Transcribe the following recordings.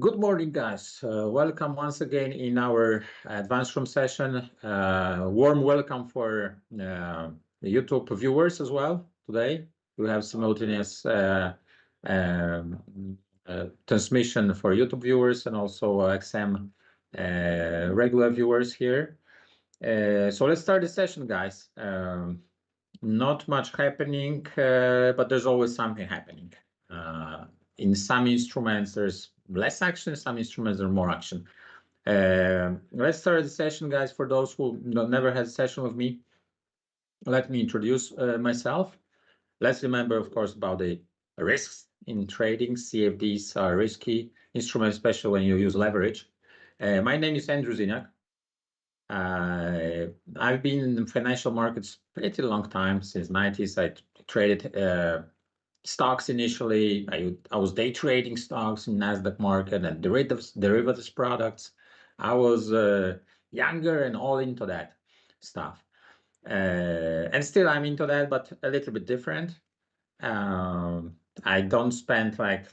Good morning, guys. Welcome once again in our advanced room session. Warm welcome for the YouTube viewers as well. Today we have simultaneous transmission for YouTube viewers and also XM regular viewers here. So let's start the session, guys. Not much happening, but there's always something happening. In some instruments, there's less action. In some instruments, there's more action. Let's start the session, guys. For those who never had a session with me, let me introduce myself. Let's remember, of course, about the risks in trading. CFDs are risky instruments, especially when you use leverage. My name is Andrew Ziniak. I've been in the financial markets pretty long time, since 90s. I traded stocks initially. I was day trading stocks in Nasdaq market and derivatives products. I was younger and all into that stuff, and still I'm into that, but a little bit different. I don't spend like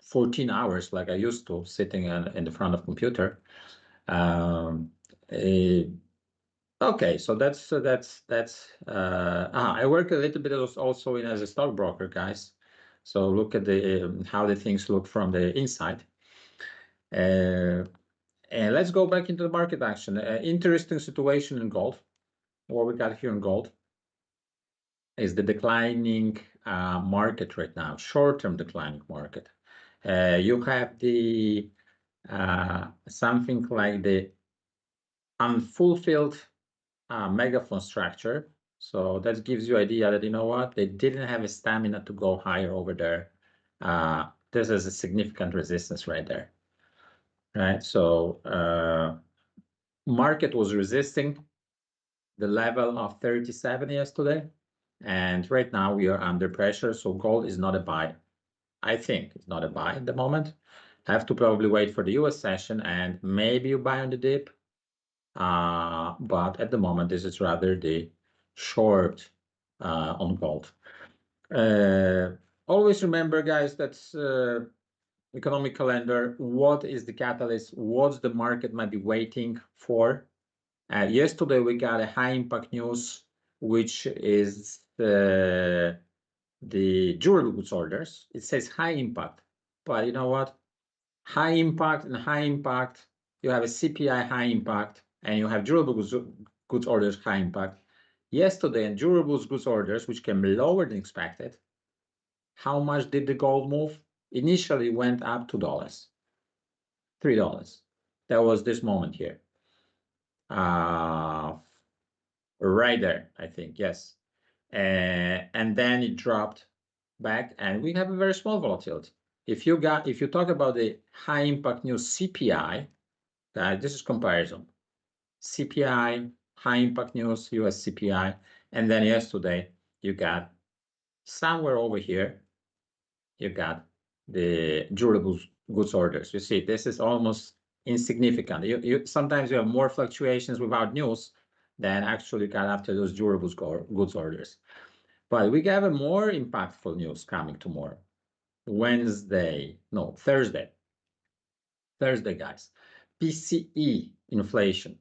14 hours like I used to sitting in the front of computer. Okay, so I work a little bit also as a stockbroker, guys. So look at the how the things look from the inside. And let's go back into the market action. Interesting situation in gold. What we got here in gold is the declining market right now, short-term declining market. You have the something like the unfulfilled megaphone structure. So that gives you idea that, you know what, they didn't have a stamina to go higher over there. This is a significant resistance right there, right? So market was resisting the level of 37 yesterday, and right now we are under pressure. So gold is not a buy. I think it's not a buy at the moment. Have to probably wait for the US session and maybe you buy on the dip. But at the moment, this is rather the short on gold. Always remember, guys, that's economic calendar. What is the catalyst? What's the market might be waiting for? Yesterday, we got a high impact news, which is the durable goods orders. It says high impact, but you know what? High impact and high impact, you have a CPI high impact, and you have durable goods orders high impact. Yesterday, in durable goods orders, which came lower than expected, how much did the gold move? Initially went up $2, $3. That was this moment here. Right there, I think, yes. And then it dropped back, and we have a very small volatility. If you talk about the high impact news CPI, this is comparison. CPI, high impact news, US CPI, and then yesterday you got somewhere over here, you got the durable goods orders. You see, this is almost insignificant. Sometimes you have more fluctuations without news than actually got after those durable goods orders. But we have a more impactful news coming tomorrow. Thursday, guys. PCE inflation,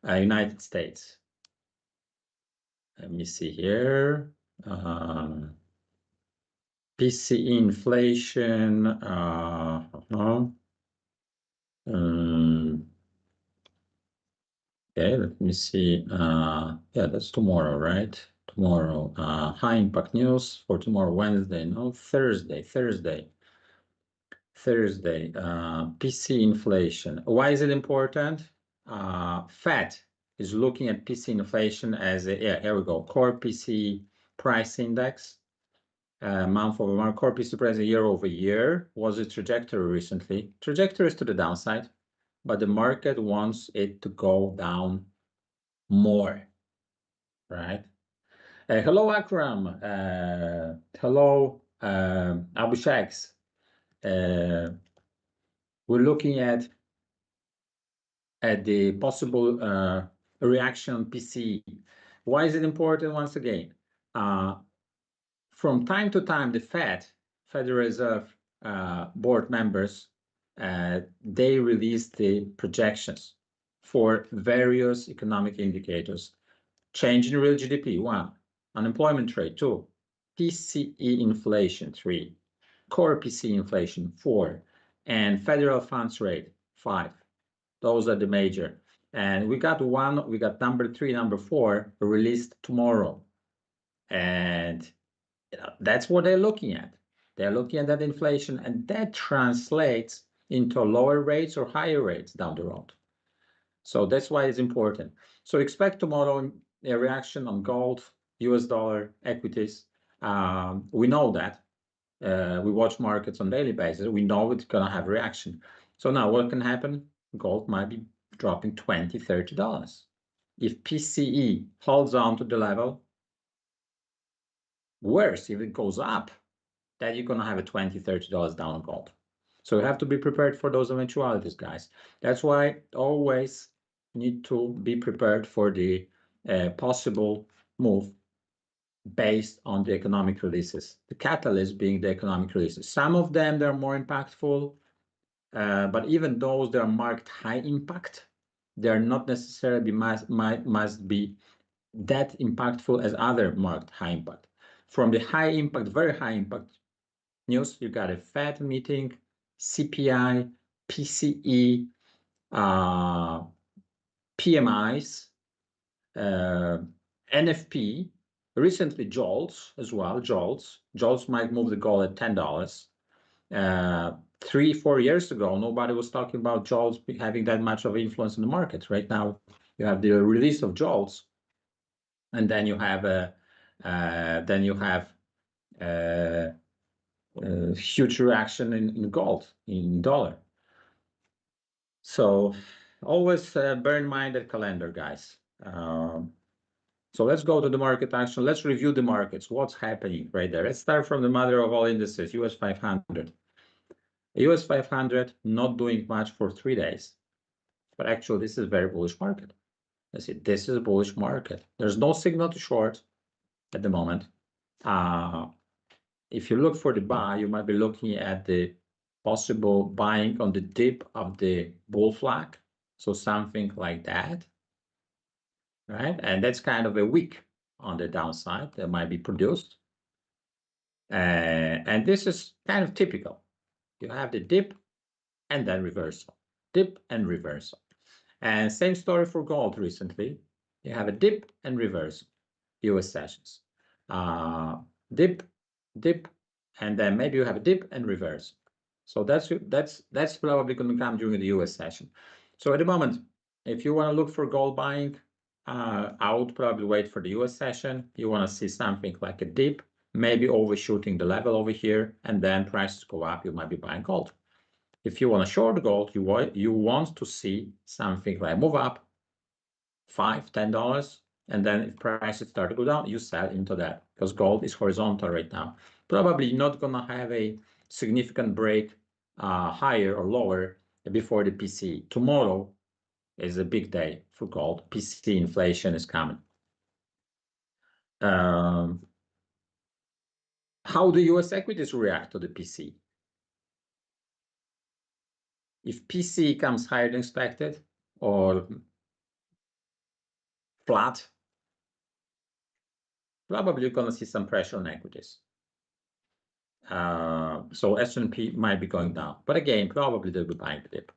United States. Let me see here. PCE inflation. Okay, let me see. Yeah, that's tomorrow, right? Tomorrow. High impact news for tomorrow, Wednesday. No, Thursday. PC inflation. Why is it important? Fed is looking at PC inflation as here we go, core PC price index, month over month, core PC price year over year. Was a trajectory recently. Trajectory is to the downside, but the market wants it to go down more, right? Hello, Akram. Hello, Abhisheks. We're looking at the possible reaction on PC. Why is it important? Once again, from time to time, the Federal Reserve, board members, they released the projections for various economic indicators. Change in real GDP, 1. Unemployment rate, 2. PCE inflation, 3. Core PCE inflation, 4. And federal funds rate, 5. Those are the major. And we got number 3, number 4 released tomorrow. And that's what they're looking at. They're looking at that inflation, and that translates into lower rates or higher rates down the road. So that's why it's important. So expect tomorrow a reaction on gold, US dollar, equities. We know that. We watch markets on daily basis. We know it's going to have a reaction. So now what can happen? Gold might be dropping $20, $30. If PCE holds on to the level, worse, if it goes up, then you're going to have a $20, $30 down on gold. So you have to be prepared for those eventualities, guys. That's why always need to be prepared for the possible move based on the economic releases. The catalyst being the economic releases. Some of them, they're more impactful, but even those that are marked high impact, they're not necessarily must be that impactful as other marked high impact. From the high impact, very high impact news, you got a Fed meeting, CPI, PCE, PMIs, NFP, recently JOLTS as well. JOLTS might move the goal at $10. 3-4 years ago, nobody was talking about JOLTS having that much of influence in the market. Right now, you have the release of JOLTS, and then you have a huge reaction in gold, in dollar. So always bear in mind that calendar, guys. So let's go to the market action. Let's review the markets. What's happening right there? Let's start from the mother of all indices, US 500. US 500 not doing much for 3 days, but actually this is a very bullish market. Let's see, this is a bullish market. There's no signal to short at the moment. If you look for the buy, you might be looking at the possible buying on the dip of the bull flag. So something like that, right? And that's kind of a wick on the downside that might be produced. And this is kind of typical. You have the dip and then reversal, dip and reversal. And same story for gold recently. You have a dip and reversal, US sessions. Dip, dip, and then maybe you have a dip and reverse. So that's probably going to come during the US session. So at the moment, if you want to look for gold buying, I would probably wait for the US session. You want to see something like a dip, maybe overshooting the level over here, and then prices go up, you might be buying gold. If you want to short gold, you want to see something like move up $5, $10, and then if prices start to go down, you sell into that, because gold is horizontal right now. Probably not going to have a significant break higher or lower before the PCE. Tomorrow is a big day for gold. PCE inflation is coming. How do US equities react to the PCE? If PCE comes higher than expected or flat, probably you're going to see some pressure on equities. So S&P might be going down, but again, probably they'll be buying the dip.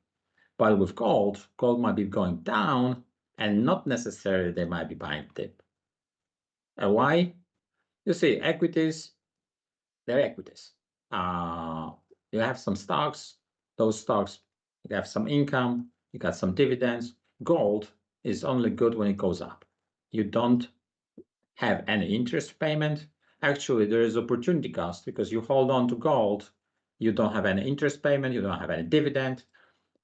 But with gold might be going down, and not necessarily they might be buying the dip. Why? You see, equities, they're equities. You have some stocks, those stocks, you have some income, you got some dividends. Gold is only good when it goes up. You don't have any interest payment. Actually, there is opportunity cost because you hold on to gold, you don't have any interest payment, you don't have any dividend,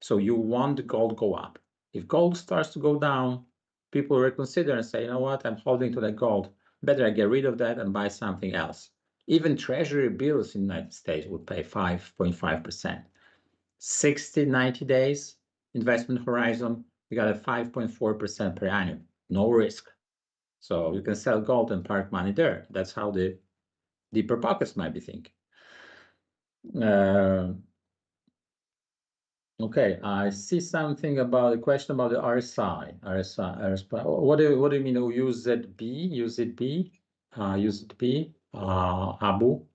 so you want the gold go up. If gold starts to go down, people reconsider and say, you know what, I'm holding to that gold, better I get rid of that and buy something else. Even treasury bills in the United States would pay 5.5%. 60, 90 days investment horizon, we got a 5.4% per annum, no risk. So you can sell gold and park money there. That's how the deeper pockets might be thinking. Okay, I see something about a question about the RSI. RSI. What do you mean? UZB, UZB, UZB, Abu.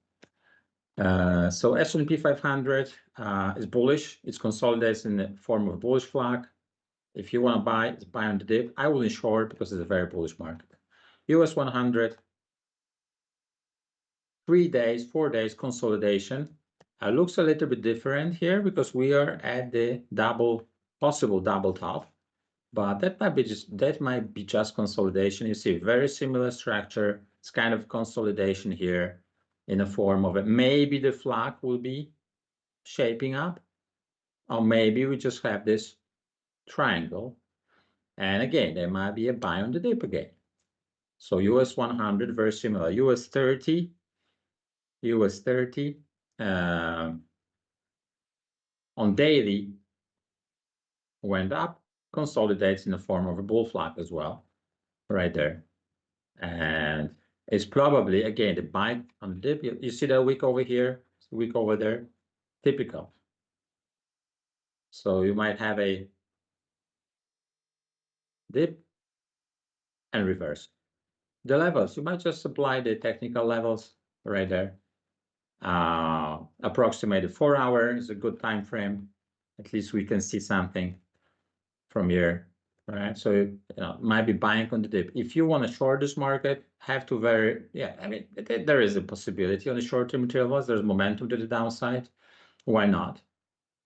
So S&P 500 is bullish. It's consolidated in the form of a bullish flag. If you want to buy, it's buy on the dip. I wouldn't short because it's a very bullish market. US 100, 3 days, 4 days consolidation. Looks a little bit different here because we are at the possible double top, but that might be just consolidation. You see very similar structure. It's kind of consolidation here in the form of maybe the flag will be shaping up, or maybe we just have this triangle. And again, there might be a buy on the dip again. So US 100, very similar. US 30, on daily went up, consolidates in the form of a bull flag as well, right there. And it's probably, again, the buy on the dip. You see that wick over here, wick over there, typical. So you might have a dip and reverse. The levels, you might just apply the technical levels right there. Approximated 4 hours is a good time frame. At least we can see something from here, right? So you might be buying on the dip. If you want to short this market, have to there is a possibility on the short-term intervals. There's momentum to the downside. Why not?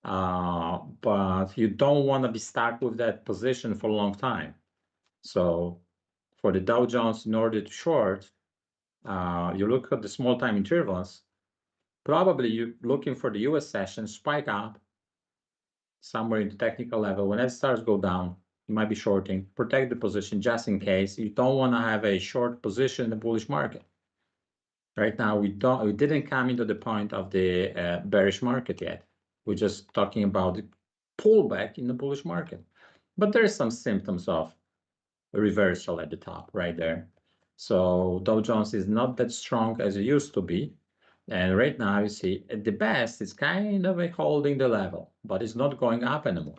But you don't want to be stuck with that position for a long time. So for the Dow Jones, in order to short, you look at the small time intervals. Probably you're looking for the US session spike up somewhere in the technical level. When it starts to go down, you might be shorting. Protect the position just in case. You don't want to have a short position in the bullish market. Right now, we didn't come into the point of the bearish market yet. We're just talking about the pullback in the bullish market. But there's some symptoms of a reversal at the top right there. So Dow Jones is not that strong as it used to be. And right now, you see, at the best, it's kind of holding the level, but it's not going up anymore.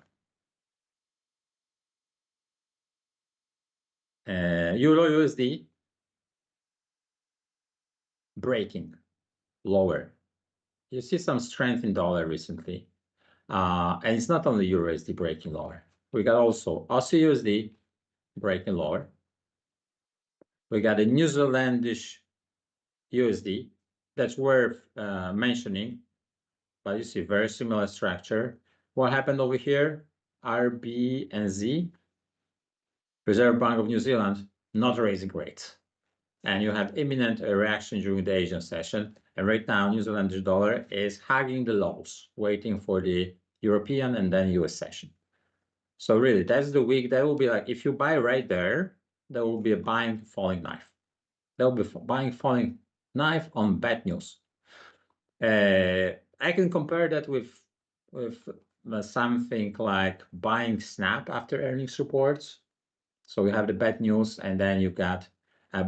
Euro USD breaking lower. You see some strength in dollar recently. And it's not only Euro USD breaking lower. We got also Aussie USD breaking lower. We got a New Zealandish USD. That's worth mentioning. But you see very similar structure. What happened over here? RB and Z, Reserve Bank of New Zealand, not raising rates. And you have imminent reaction during the Asian session. And right now, New Zealand dollar is hugging the lows, waiting for the European and then US session. So really, that's the week. That will be like, if you buy right there, there will be a buying falling knife. There will be buying falling knife on bad news. I can compare that with something like buying Snap after earnings reports. So you have the bad news, and then you got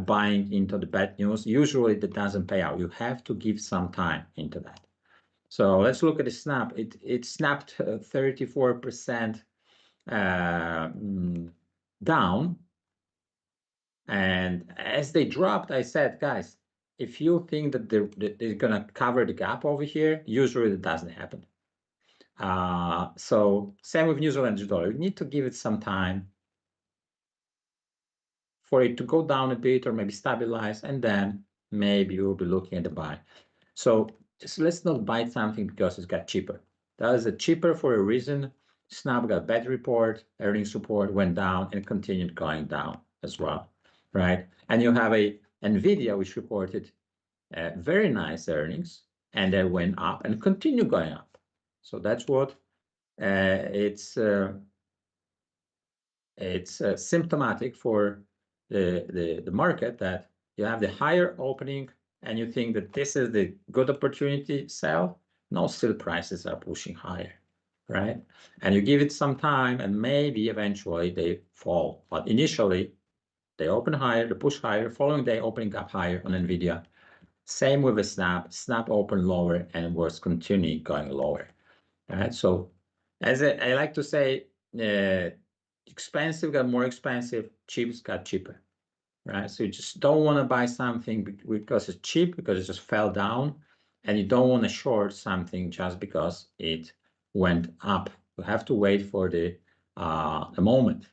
buying into the bad news. Usually that doesn't pay out. You have to give some time into that. So let's look at the Snap. It snapped 34% down. And as they dropped, I said, guys, if you think that they're going to cover the gap over here, usually that doesn't happen. So same with New Zealand dollar. You need to give it some time for it to go down a bit or maybe stabilize, and then maybe we'll be looking at the buy. So just let's not buy something because it's got cheaper. That is cheaper for a reason. Snap got bad report, earnings report went down and continued going down as well, right? And you have a NVIDIA, which reported very nice earnings, and they went up and continue going up. So that's what it's symptomatic for the market, that you have the higher opening and you think that this is the good opportunity sell. No, still prices are pushing higher, right? And you give it some time and maybe eventually they fall. But initially they open higher, they push higher, following day opening up higher on NVIDIA. Same with the snap. Snap opened lower and was continuing going lower. All right. So as I like to say, expensive got more expensive, cheap got cheaper. Right. So you just don't want to buy something because it's cheap, because it just fell down, and you don't want to short something just because it went up. You have to wait for the moment.